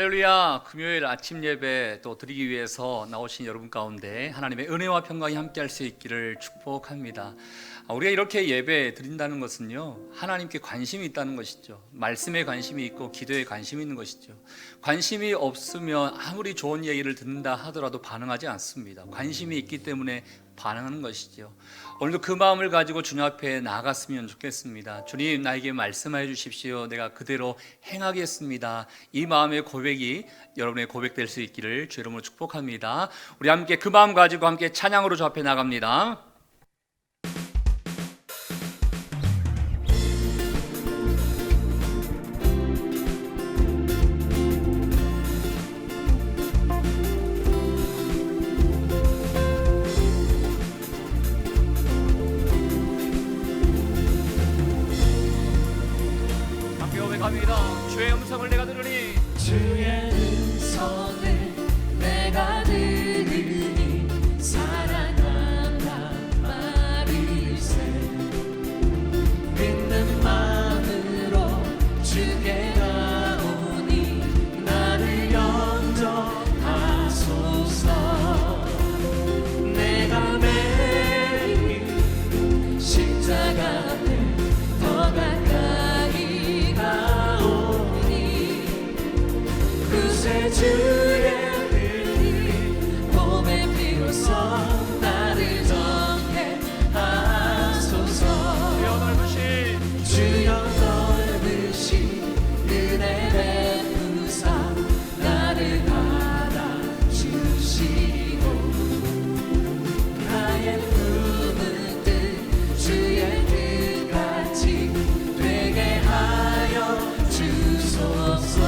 할렐루야. 금요일 아침 예배 또 드리기 위해서 나오신 여러분 가운데 하나님의 은혜와 평강이 함께 할 수 있기를 축복합니다. 우리가 이렇게 예배 드린다는 것은요, 하나님께 관심이 있다는 것이죠. 말씀에 관심이 있고 기도에 관심이 있는 것이죠. 관심이 없으면 아무리 좋은 얘기를 듣는다 하더라도 반응하지 않습니다. 관심이 있기 때문에 반응하는 것이죠. 오늘도 그 마음을 가지고 주님 앞에 나아갔으면 좋겠습니다. 주님, 나에게 말씀해 주십시오. 내가 그대로 행하겠습니다. 이 마음의 고백이 여러분의 고백될 수 있기를 주 이름으로 축복합니다. 우리 함께 그 마음 가지고 함께 찬양으로 주 앞에 나갑니다. 갑니다. 주의 음성을 내가 들으니 주의 음성을 내가 들으니 사랑한다 말일세 믿는 마음으로 주께 나오니 나를 영접하소서 내가 매일 십자가 앞에 더 가까이 주의 흘린 몸의 피로써 나를 정케하소서 주여 넓으신 은혜 베푸사 나를 받아주시고 나의 품은 뜻 주의 뜻같이 되게 하여 주소서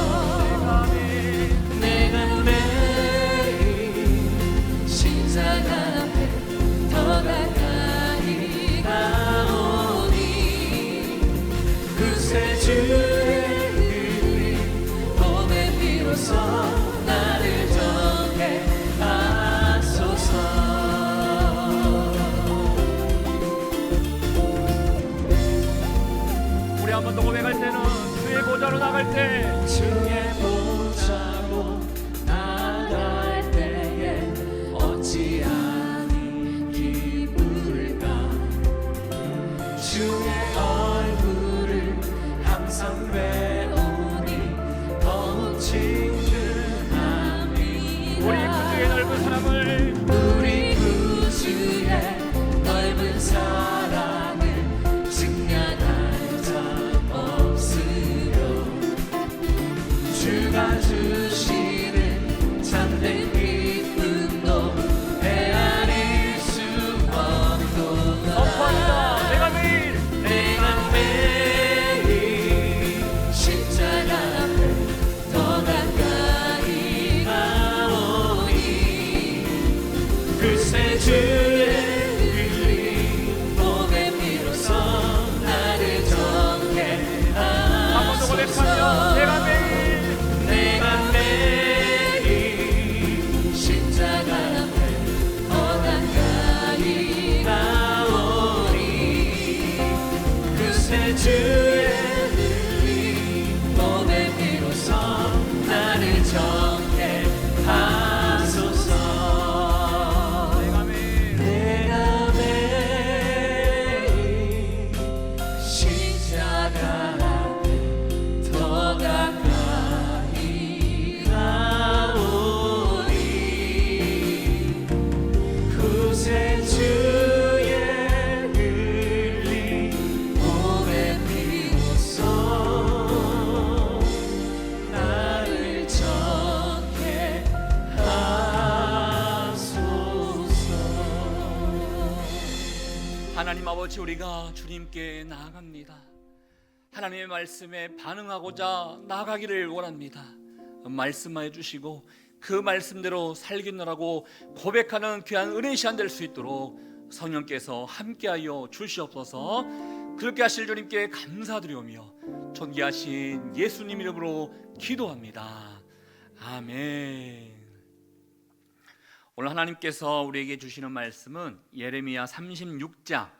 우리 한 번 더 고백할 때는 주의 보좌로 나갈 때 주의 보좌로 나갈 때에 어찌하니 기쁠까 주의 얼굴을 항상 배우니 더욱 친근함이라 우리 구주의 넓은 사랑을 우리 구주의 넓은 사랑을 증명할 자 없으려 주가 주시는 참된 기쁨도 헤아릴 수 없도다 내가 매일 십자가 앞에 더 가까이 가오니 글쎄 주의 흘린 몸의 피로써 나를 한 번 더 고백하며 정케하소서 내가 매일 십자가 앞에 더 가까이 가오니 글쎄 주의 흘린 몸의 피로써 나를 정케하소서 내가 매일 십자가 앞에 더 가까이 가오니 그새 주의 흘린 몸의 피로써 나를 정케하소서 하나님 아버지, 우리가 주님께 나아갑니다. 하나님의 말씀에 반응하고자 나아가기를 원합니다. 말씀해 주시고 그 말씀대로 살겠노라고 고백하는 귀한 은혜 시간 될 수 있도록 성령께서 함께하여 주시옵소서. 그렇게 하실 주님께 감사드리오며 존귀하신 예수님 이름으로 기도합니다. 아멘. 오늘 하나님께서 우리에게 주시는 말씀은 예레미야 36장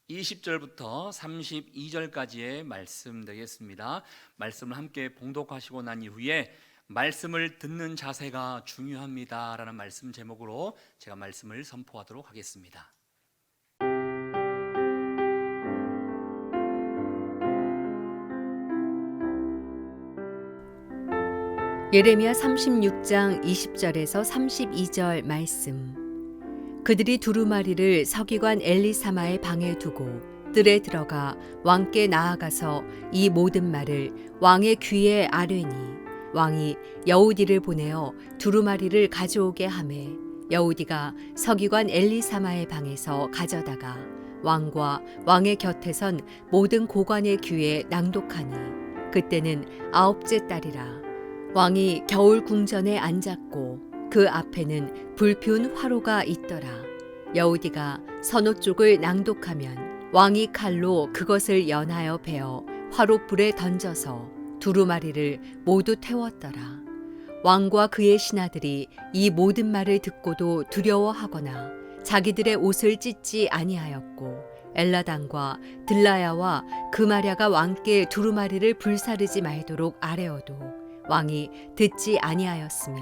20절부터 32절까지의 말씀 되겠습니다. 말씀을 함께 봉독하시고 난 이후에 말씀을 듣는 자세가 중요합니다라는 말씀 제목으로 제가 말씀을 선포하도록 하겠습니다. 예레미야 36장 20절에서 32절 말씀. 그들이 두루마리를 서기관 엘리사마의 방에 두고 뜰에 들어가 왕께 나아가서 이 모든 말을 왕의 귀에 아뢰니 왕이 여우디를 보내어 두루마리를 가져오게 하매 여우디가 서기관 엘리사마의 방에서 가져다가 왕과 왕의 곁에 선 모든 고관의 귀에 낭독하니 그때는 9째 달이라. 왕이 겨울 궁전에 앉았고 그 앞에는 불피운 화로가 있더라. 여우디가 서너 쪽을 낭독하면 왕이 칼로 그것을 연하여 베어 화롯불에 던져서 두루마리를 모두 태웠더라. 왕과 그의 신하들이 이 모든 말을 듣고도 두려워하거나 자기들의 옷을 찢지 아니하였고 엘라단과 들라야와 그마랴가 왕께 두루마리를 불사르지 말도록 아뢰어도 왕이 듣지 아니하였으며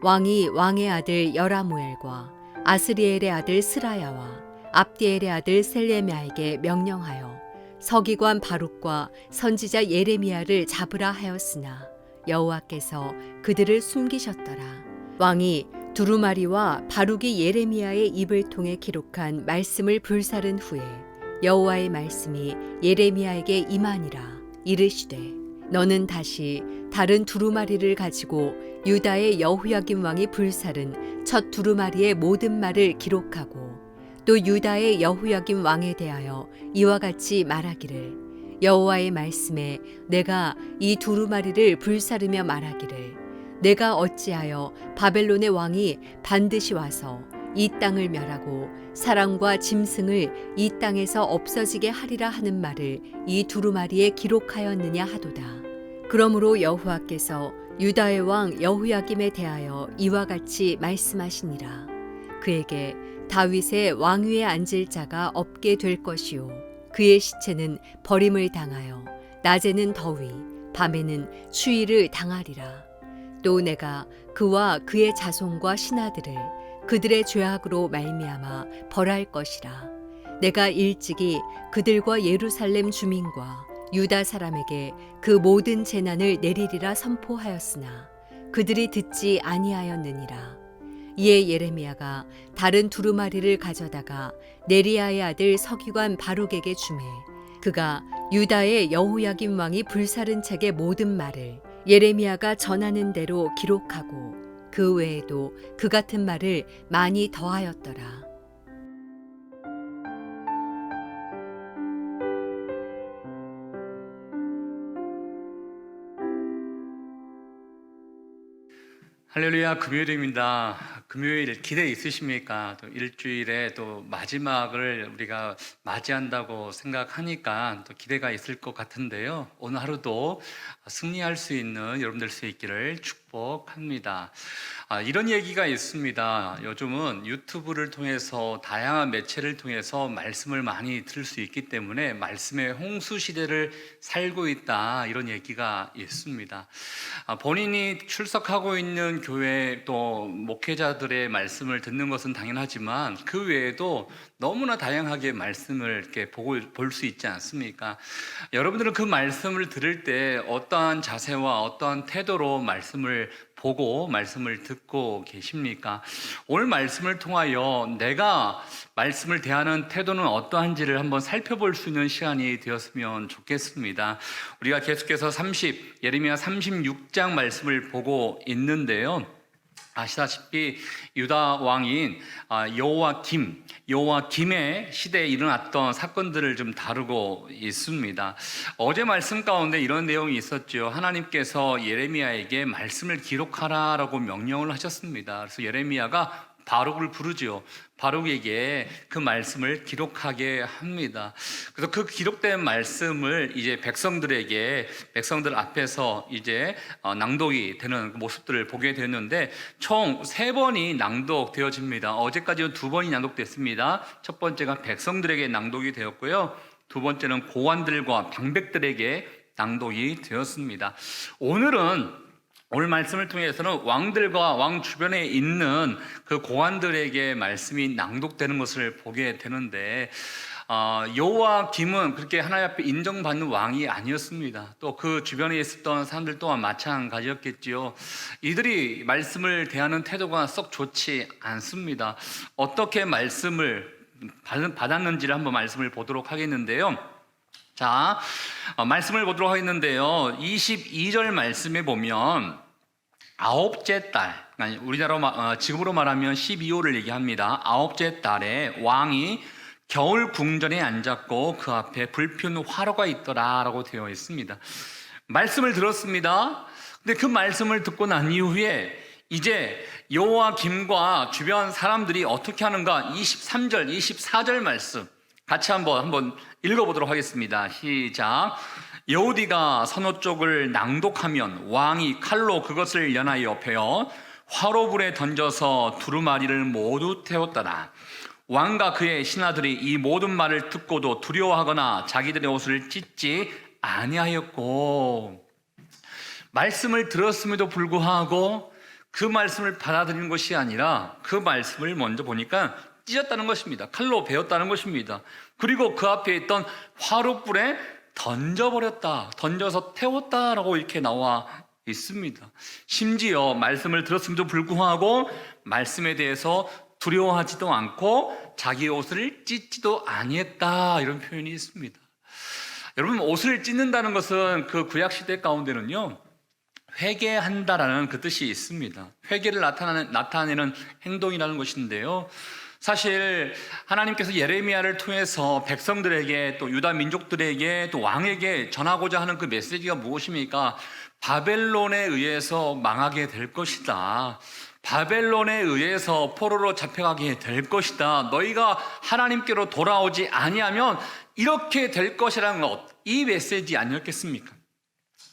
왕이 왕의 아들 여라무엘과 아스리엘의 아들 스라야와 압디엘의 아들 셀레미야에게 명령하여 서기관 바룩과 선지자 예레미야를 잡으라 하였으나 여호와께서 그들을 숨기셨더라. 왕이 두루마리와 바룩이 예레미야의 입을 통해 기록한 말씀을 불사른 후에 여호와의 말씀이 예레미야에게 임하니라. 이르시되 너는 다시 다른 두루마리를 가지고 유다의 여호야김 왕이 불사른 첫 두루마리의 모든 말을 기록하고 또 유다의 여호야김 왕에 대하여 이와 같이 말하기를 여호와의 말씀에 내가 이 두루마리를 불사르며 말하기를 내가 어찌하여 바벨론의 왕이 반드시 와서 이 땅을 멸하고 사람과 짐승을 이 땅에서 없어지게 하리라 하는 말을 이 두루마리에 기록하였느냐 하도다. 그러므로 여호와께서 유다의 왕 여호야김에 대하여 이와 같이 말씀하시니라. 그에게 다윗의 왕위에 앉을 자가 없게 될 것이요 그의 시체는 버림을 당하여 낮에는 더위 밤에는 추위를 당하리라. 또 내가 그와 그의 자손과 신하들을 그들의 죄악으로 말미암아 벌할 것이라. 내가 일찍이 그들과 예루살렘 주민과 유다 사람에게 그 모든 재난을 내리리라 선포하였으나 그들이 듣지 아니하였느니라. 이에 예레미야가 다른 두루마리를 가져다가 네리야의 아들 서기관 바룩에게 주매 그가 유다의 여호야김 왕이 불사른 책의 모든 말을 예레미야가 전하는 대로 기록하고 그 외에도 그 같은 말을 많이 더하였더라. 할렐루야, 금요일입니다. 금요일 기대 있으십니까? 또 일주일에 또 마지막을 우리가 맞이한다고 생각하니까 또 기대가 있을 것 같은데요. 오늘 하루도 승리할 수 있는 여러분들 수 있기를 축복합니다. 이런 얘기가 있습니다. 요즘은 유튜브를 통해서 다양한 매체를 통해서 말씀을 많이 들을 수 있기 때문에 말씀의 홍수 시대를 살고 있다, 이런 얘기가 있습니다. 본인이 출석하고 있는 교회 또 목회자들의 말씀을 듣는 것은 당연하지만 그 외에도 너무나 다양하게 말씀을 이렇게 볼 수 있지 않습니까? 여러분들은 그 말씀을 들을 때 어떠한 자세와 어떠한 태도로 말씀을 보고 말씀을 듣고 계십니까? 오늘 말씀을 통하여 내가 말씀을 대하는 태도는 어떠한지를 한번 살펴볼 수 있는 시간이 되었으면 좋겠습니다. 우리가 계속해서 예레미야 36장 말씀을 보고 있는데요. 아시다시피 유다 왕인 여호와김의 시대에 일어났던 사건들을 좀 다루고 있습니다. 어제 말씀 가운데 이런 내용이 있었죠. 하나님께서 예레미야에게 말씀을 기록하라라고 명령을 하셨습니다. 그래서 예레미야가 바룩을 부르죠. 바룩에게 그 말씀을 기록하게 합니다. 그래서 그 기록된 말씀을 이제 백성들 앞에서 이제 낭독이 되는 모습들을 보게 되는데 총 3번이 낭독되어집니다. 어제까지는 2번이 낭독됐습니다. 첫 번째가 백성들에게 낭독이 되었고요. 두 번째는 고관들과 방백들에게 낭독이 되었습니다. 오늘은 오늘 말씀을 통해서는 왕들과 왕 주변에 있는 그 고관들에게 말씀이 낭독되는 것을 보게 되는데, 요아김은 그렇게 하나님 앞에 인정받는 왕이 아니었습니다. 또 그 주변에 있었던 사람들 또한 마찬가지였겠지요. 이들이 말씀을 대하는 태도가 썩 좋지 않습니다. 어떻게 말씀을 받았는지를 한번 말씀을 보도록 하겠는데요. 자, 말씀을 보도록 하겠는데요. 22절 말씀에 보면 아홉째 달, 우리나라 지금으로 말하면 12호를 얘기합니다. 아홉째 달에 왕이 겨울 궁전에 앉았고 그 앞에 불피운 화로가 있더라라고 되어 있습니다. 말씀을 들었습니다. 근데 그 말씀을 듣고 난 이후에 이제 요아김과 주변 사람들이 어떻게 하는가? 23절, 24절 말씀 같이 한번 읽어보도록 하겠습니다. 시작. 여우디가 선호 쪽을 낭독하면 왕이 칼로 그것을 연하여 베어 화로불에 던져서 두루마리를 모두 태웠더라. 왕과 그의 신하들이 이 모든 말을 듣고도 두려워하거나 자기들의 옷을 찢지 아니하였고, 말씀을 들었음에도 불구하고 그 말씀을 받아들이는 것이 아니라 그 말씀을 먼저 보니까 찢었다는 것입니다. 칼로 베었다는 것입니다. 그리고 그 앞에 있던 화로불에 던져버렸다, 던져서 태웠다라고 이렇게 나와 있습니다. 심지어 말씀을 들었음에도 불구하고 말씀에 대해서 두려워하지도 않고 자기 옷을 찢지도 아니했다, 이런 표현이 있습니다. 여러분, 옷을 찢는다는 것은 그 구약시대 가운데는요, 회개한다라는 그 뜻이 있습니다. 회개를 나타내는 행동이라는 것인데요, 사실 하나님께서 예레미야를 통해서 백성들에게 또 유다 민족들에게 또 왕에게 전하고자 하는 그 메시지가 무엇입니까? 바벨론에 의해서 망하게 될 것이다. 바벨론에 의해서 포로로 잡혀가게 될 것이다. 너희가 하나님께로 돌아오지 아니하면 이렇게 될 것이라는 것, 이 메시지 아니었겠습니까?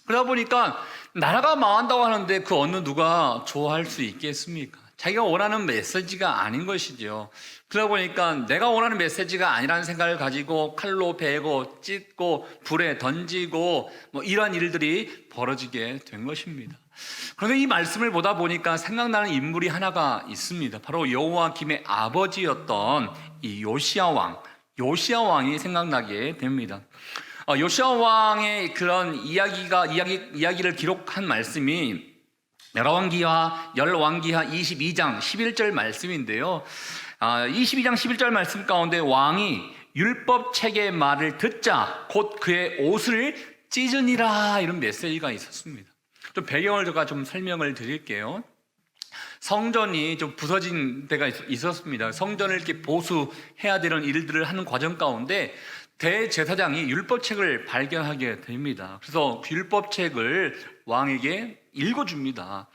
그러다 보니까 나라가 망한다고 하는데 그 어느 누가 좋아할 수 있겠습니까? 자기가 원하는 메시지가 아닌 것이죠. 그러다 보니까 내가 원하는 메시지가 아니라는 생각을 가지고 칼로 베고 찢고 불에 던지고 이러한 일들이 벌어지게 된 것입니다. 그런데 이 말씀을 보다 보니까 생각나는 인물이 하나가 있습니다. 바로 여호와김의 아버지였던 이 요시야 왕이 생각나게 됩니다. 요시야 왕의 그런 이야기를 기록한 말씀이 열왕기하 22장 11절 말씀인데요. 22장 11절 말씀 가운데 왕이 율법책의 말을 듣자 곧 그의 옷을 찢으니라, 이런 메시지가 있었습니다. 좀 배경을 제가 좀 설명을 드릴게요. 성전이 좀 부서진 데가 있었습니다. 성전을 이렇게 보수해야 되는 일들을 하는 과정 가운데 대제사장이 율법책을 발견하게 됩니다. 그래서 그 율법책을 왕에게 읽어줍니다.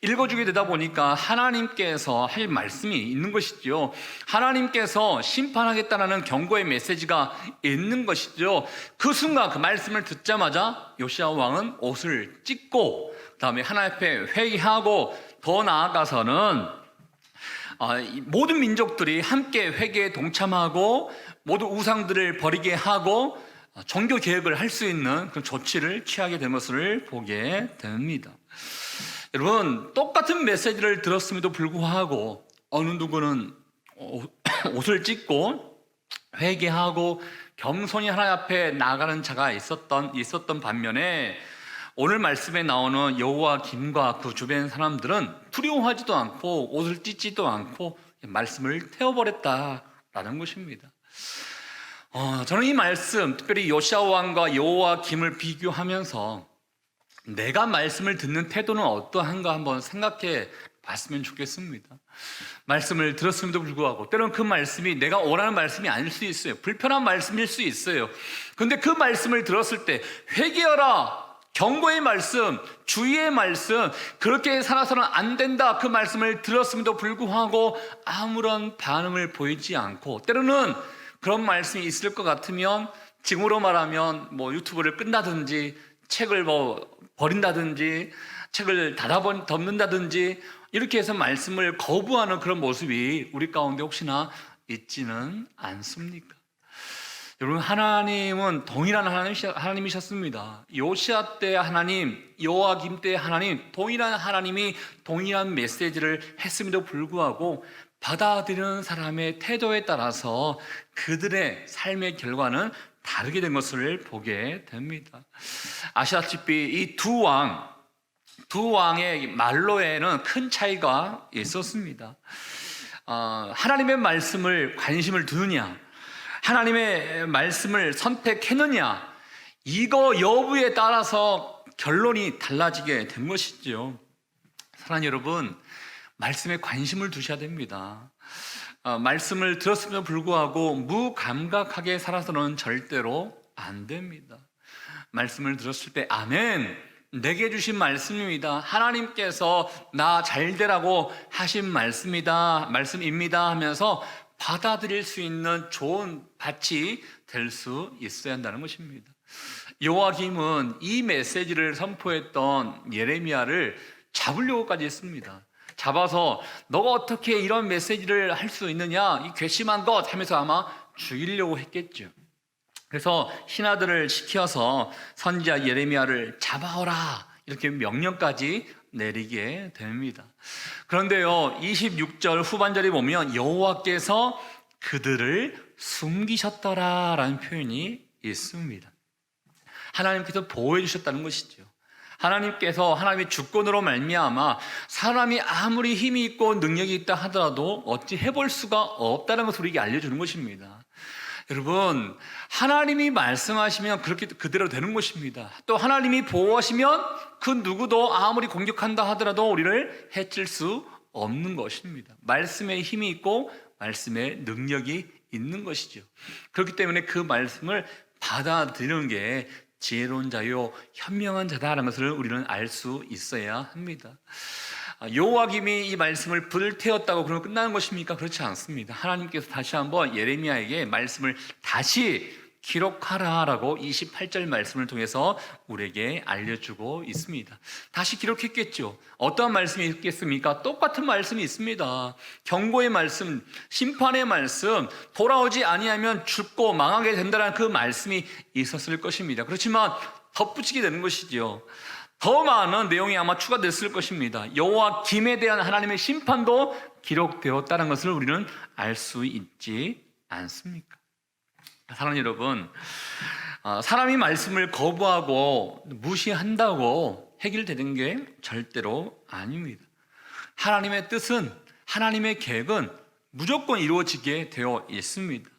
읽어주게 되다 보니까 하나님께서 할 말씀이 있는 것이죠. 하나님께서 심판하겠다는 경고의 메시지가 있는 것이죠. 그 순간 그 말씀을 듣자마자 요시야 왕은 옷을 찢고 그다음에 하나님 앞에 회개하고, 더 나아가서는 모든 민족들이 함께 회개에 동참하고 모두 우상들을 버리게 하고 종교 개혁을 할 수 있는 그런 조치를 취하게 된 것을 보게 됩니다. 여러분, 똑같은 메시지를 들었음에도 불구하고 어느 누구는 옷을 찢고 회개하고 겸손히 하나님 앞에 나아가는 자가 있었던 반면에 오늘 말씀에 나오는 여호와김과 그 주변 사람들은 두려워하지도 않고 옷을 찢지도 않고 말씀을 태워버렸다라는 것입니다. 저는 이 말씀, 특별히 요시야 왕과 여호와김을 비교하면서 내가 말씀을 듣는 태도는 어떠한가 한번 생각해 봤으면 좋겠습니다. 말씀을 들었음에도 불구하고 때로는 그 말씀이 내가 원하는 말씀이 아닐 수 있어요. 불편한 말씀일 수 있어요. 그런데 그 말씀을 들었을 때 회개하라, 경고의 말씀, 주의의 말씀, 그렇게 살아서는 안 된다, 그 말씀을 들었음에도 불구하고 아무런 반응을 보이지 않고, 때로는 그런 말씀이 있을 것 같으면 지금으로 말하면 유튜브를 끈다든지 책을 버린다든지 책을 덮는다든지 이렇게 해서 말씀을 거부하는 그런 모습이 우리 가운데 혹시나 있지는 않습니까? 여러분, 하나님은 동일한 하나님이셨습니다. 요시아 때 하나님, 요아김 때 하나님, 동일한 하나님이 동일한 메시지를 했음에도 불구하고 받아들이는 사람의 태도에 따라서 그들의 삶의 결과는 다르게 된 것을 보게 됩니다. 아시다시피 이 두 왕의 말로에는 큰 차이가 있었습니다. 하나님의 말씀을 관심을 두느냐, 하나님의 말씀을 선택했느냐, 이거 여부에 따라서 결론이 달라지게 된 것이죠. 사랑하는 여러분, 말씀에 관심을 두셔야 됩니다. 말씀을 들었음에도 불구하고 무감각하게 살아서는 절대로 안 됩니다. 말씀을 들었을 때 아멘, 내게 주신 말씀입니다, 하나님께서 나 잘되라고 하신 말씀입니다 하면서 받아들일 수 있는 좋은 밭이 될 수 있어야 한다는 것입니다. 요아김은 이 메시지를 선포했던 예레미야를 잡으려고까지 했습니다. 잡아서 너가 어떻게 이런 메시지를 할 수 있느냐, 이 괘씸한 것 하면서 아마 죽이려고 했겠죠. 그래서 신하들을 시켜서 선지자 예레미야를 잡아오라, 이렇게 명령까지 내리게 됩니다. 그런데요, 26절 후반절에 보면 여호와께서 그들을 숨기셨더라라는 표현이 있습니다. 하나님께서 보호해 주셨다는 것이죠. 하나님께서 하나님의 주권으로 말미암아 사람이 아무리 힘이 있고 능력이 있다 하더라도 어찌 해볼 수가 없다는 것을 우리에게 알려주는 것입니다. 여러분, 하나님이 말씀하시면 그렇게 그대로 되는 것입니다. 또 하나님이 보호하시면 그 누구도 아무리 공격한다 하더라도 우리를 해칠 수 없는 것입니다. 말씀에 힘이 있고 말씀에 능력이 있는 것이죠. 그렇기 때문에 그 말씀을 받아들이는 게 지혜로운 자요 현명한 자다라는 것을 우리는 알 수 있어야 합니다. 요아김이 이 말씀을 불태웠다고 그러면 끝나는 것입니까? 그렇지 않습니다. 하나님께서 다시 한번 예레미야에게 말씀을 다시 기록하라라고 28절 말씀을 통해서 우리에게 알려주고 있습니다. 다시 기록했겠죠. 어떠한 말씀이 있겠습니까? 똑같은 말씀이 있습니다. 경고의 말씀, 심판의 말씀, 돌아오지 아니하면 죽고 망하게 된다는 그 말씀이 있었을 것입니다. 그렇지만 덧붙이게 되는 것이죠. 더 많은 내용이 아마 추가됐을 것입니다. 여호와김에 대한 하나님의 심판도 기록되었다는 것을 우리는 알 수 있지 않습니까? 사랑하는 여러분, 사람이 말씀을 거부하고 무시한다고 해결되는 게 절대로 아닙니다. 하나님의 뜻은, 하나님의 계획은 무조건 이루어지게 되어 있습니다.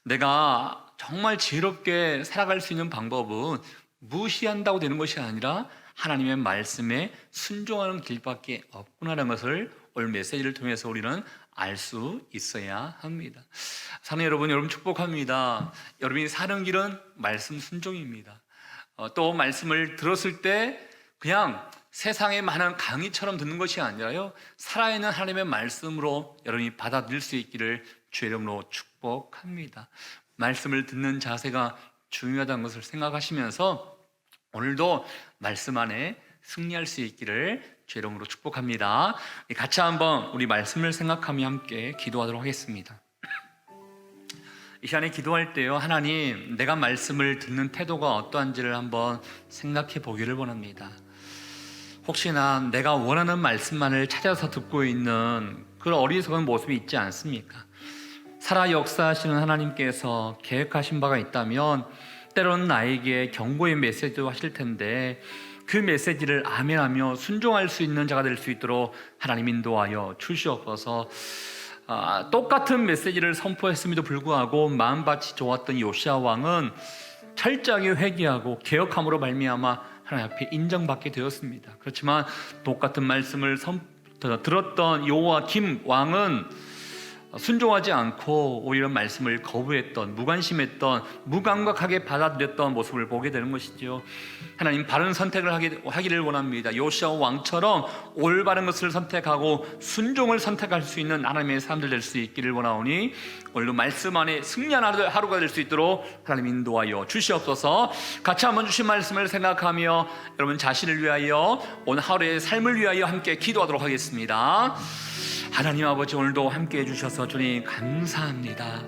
내가 정말 지혜롭게 살아갈 수 있는 방법은 무시한다고 되는 것이 아니라 하나님의 말씀에 순종하는 길밖에 없구나라는 것을 오늘 메시지를 통해서 우리는 알 수 있어야 합니다. 사랑하는 여러분, 여러분 축복합니다. 여러분이 사는 길은 말씀 순종입니다. 또 말씀을 들었을 때 그냥 세상의 많은 강의처럼 듣는 것이 아니라요, 살아있는 하나님의 말씀으로 여러분이 받아들일 수 있기를 주의 이름으로 축복합니다. 말씀을 듣는 자세가 중요하다는 것을 생각하시면서 오늘도 말씀 안에 승리할 수 있기를 주의 이름으로 축복합니다. 같이 한번 우리 말씀을 생각하며 함께 기도하도록 하겠습니다. 이 시간에 기도할 때요, 하나님, 내가 말씀을 듣는 태도가 어떠한지를 한번 생각해 보기를 원합니다. 혹시나 내가 원하는 말씀만을 찾아서 듣고 있는 그런 어리석은 모습이 있지 않습니까? 살아 역사하시는 하나님께서 계획하신 바가 있다면 때로는 나에게 경고의 메시지도 하실 텐데 그 메시지를 아멘하며 순종할 수 있는 자가 될 수 있도록 하나님 인도하여 주시옵소서. 똑같은 메시지를 선포했음에도 불구하고 마음밭이 좋았던 요시야 왕은 철저하게 회개하고 개혁함으로 말미암아 하나님 앞에 인정받게 되었습니다. 그렇지만 똑같은 말씀을 들었던 요아김 왕은 순종하지 않고 오히려 말씀을 거부했던, 무관심했던, 무감각하게 받아들였던 모습을 보게 되는 것이죠. 하나님, 바른 선택을 하기를 원합니다. 요시야 왕처럼 올바른 것을 선택하고 순종을 선택할 수 있는 하나님의 사람들 될 수 있기를 원하오니 오늘도 말씀 안에 승리하는 하루가 될 수 있도록 하나님 인도하여 주시옵소서. 같이 한번 주신 말씀을 생각하며 여러분 자신을 위하여 오늘 하루의 삶을 위하여 함께 기도하도록 하겠습니다. 하나님 아버지, 오늘도 함께 해주셔서 주님 감사합니다.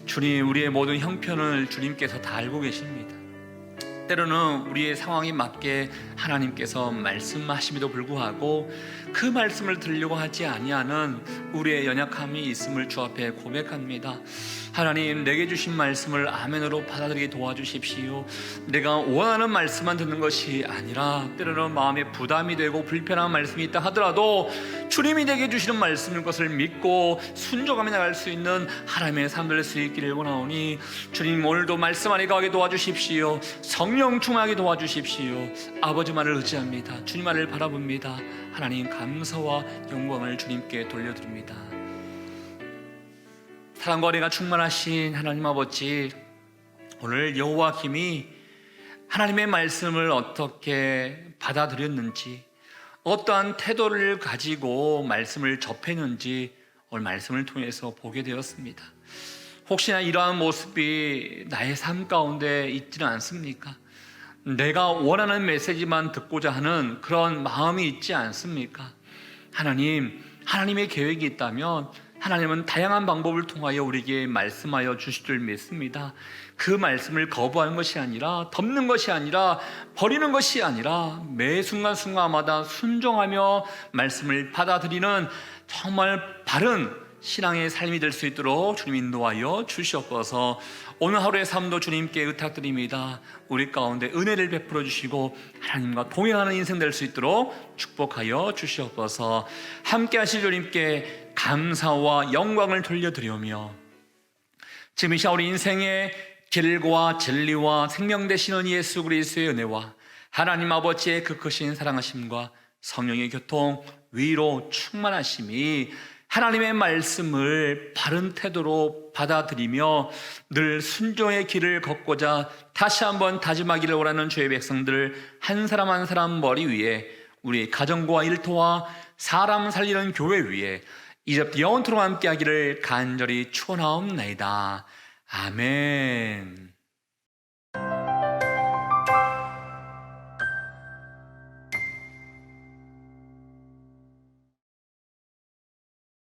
주님, 우리의 모든 형편을 주님께서 다 알고 계십니다. 때로는 우리의 상황에 맞게 하나님께서 말씀하심에도 불구하고 그 말씀을 들으려고 하지 아니하는 우리의 연약함이 있음을 주 앞에 고백합니다. 하나님, 내게 주신 말씀을 아멘으로 받아들이게 도와주십시오. 내가 원하는 말씀만 듣는 것이 아니라 때로는 마음에 부담이 되고 불편한 말씀이 있다 하더라도 주님이 내게 주시는 말씀인 것을 믿고 순종하며 나갈 수 있는 하나님의 삶 될 수 있기를 원하오니 주님, 오늘도 말씀 안에 가게 도와주십시오. 성령 충만하게 도와주십시오. 아버지만을 의지합니다. 주님만을 바라봅니다. 하나님, 감사와 영광을 주님께 돌려드립니다. 사랑과 은혜가 충만하신 하나님 아버지, 오늘 여호와김이 하나님의 말씀을 어떻게 받아들였는지, 어떠한 태도를 가지고 말씀을 접했는지 오늘 말씀을 통해서 보게 되었습니다. 혹시나 이러한 모습이 나의 삶 가운데 있지는 않습니까? 내가 원하는 메시지만 듣고자 하는 그런 마음이 있지 않습니까? 하나님의 계획이 있다면 하나님은 다양한 방법을 통하여 우리에게 말씀하여 주실 줄 믿습니다. 그 말씀을 거부하는 것이 아니라, 덮는 것이 아니라, 버리는 것이 아니라 매 순간순간마다 순종하며 말씀을 받아들이는 정말 바른 신앙의 삶이 될 수 있도록 주님 인도하여 주시옵소서. 오늘 하루의 삶도 주님께 의탁드립니다. 우리 가운데 은혜를 베풀어 주시고 하나님과 동행하는 인생 될 수 있도록 축복하여 주시옵소서. 함께 하실 주님께 감사와 영광을 돌려드리며, 지금 이 시간 우리 인생의 길과 진리와 생명 되시는 예수 그리스도의 은혜와 하나님 아버지의 그 크신 사랑하심과 성령의 교통, 위로 충만하심이 하나님의 말씀을 바른 태도로 받아들이며 늘 순종의 길을 걷고자 다시 한번 다짐하기를 원하는 주의 백성들 한 사람 한 사람 머리 위에, 우리 가정과 일터와 사람 살리는 교회 위에 이제부터 영원토록 함께하기를 간절히 축원하옵나이다. 아멘.